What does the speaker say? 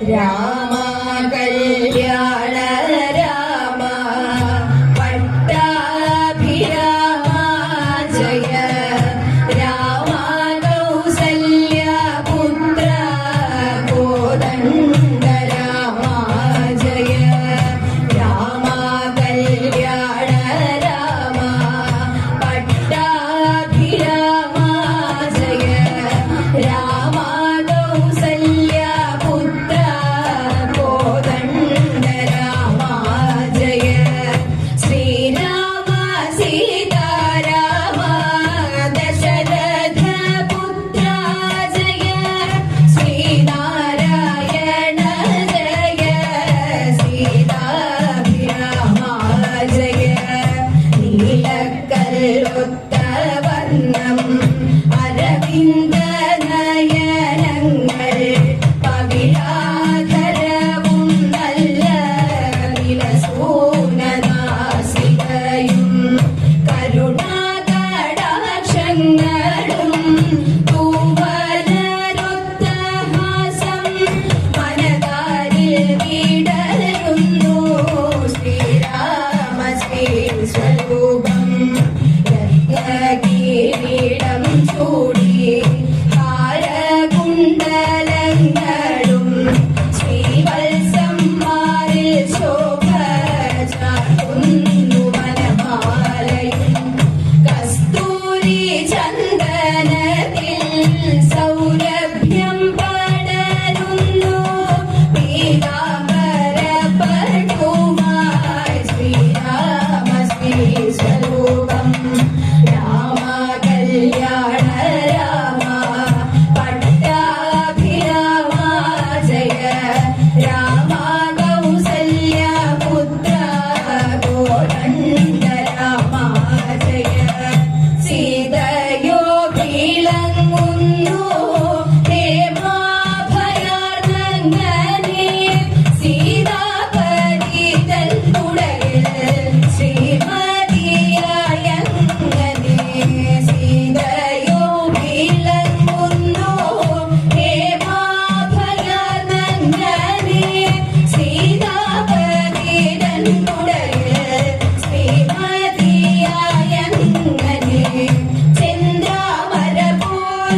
രാമ കല്യാണ രാമ പട്ടാഭിരാമ ജയ രാമ കൗസല്യ പുത്ര കോദണ്ഡ രാമ ജയ രാമ കല്യാണ രാമ പട്ടാഭിരാമ ജയ രാമ കൗസല്യ പുത്ര കോദണ്ഡ രാമ ജയ ശ്രീരാമ സീതാരാമ ദശരഥ പുത്ര ജയ ശ്രീനാരായണ ജയ സീതാഭിരാമ ജയ നീലക്കല്ലുത്ത വർണ്ണം അരവിന്ദ നയനങ്ങൾ പവിഴാധരവും നല്ല വിലസൂനനാസികയും കരുണാകടാക്ഷങ്ങളും തൂവലരൊത്ത ഹാസം മനതാരിൽ വിടരുന്നു ശ്രീരാമ ശ്രീ സ്വരൂപം കിരീടം ചൂടി ഹാരകുണ്ടലങ്ങളും ശ്രീവത്സന്മാരിൽ ശോഭ ചാർത്തുന്നു വനമാലയും കസ്തൂരി ചന്ദനത്തിൽ സൗരഭ്യം പടരുന്നു പീതാംബര പട്ടുമായി ശ്രീരാമ ശ്രീ സ്വരൂപം രാമ കല്യാണ രാമ പട്ടാഭിരാമ ജയ രാമ കൗസല്യ പുത്ര കോദണ്ഡ രാമ ജയ സീതയോ വിളങ്ങുന്നു ഹേമാഭയാർന്നങ്ങനെ സീതാപതിതൻ തുടരിൽ ശ്രീമതിയായങ്ങനെ സീതയോ വിളങ്ങുന്നു ഹേമാഭയാർന്നങ്ങനെ സീതാപതിതൻ തുടരിൽ ശ്രീമതിയായങ്ങനെ ചന്ദ്രാമര പോൽ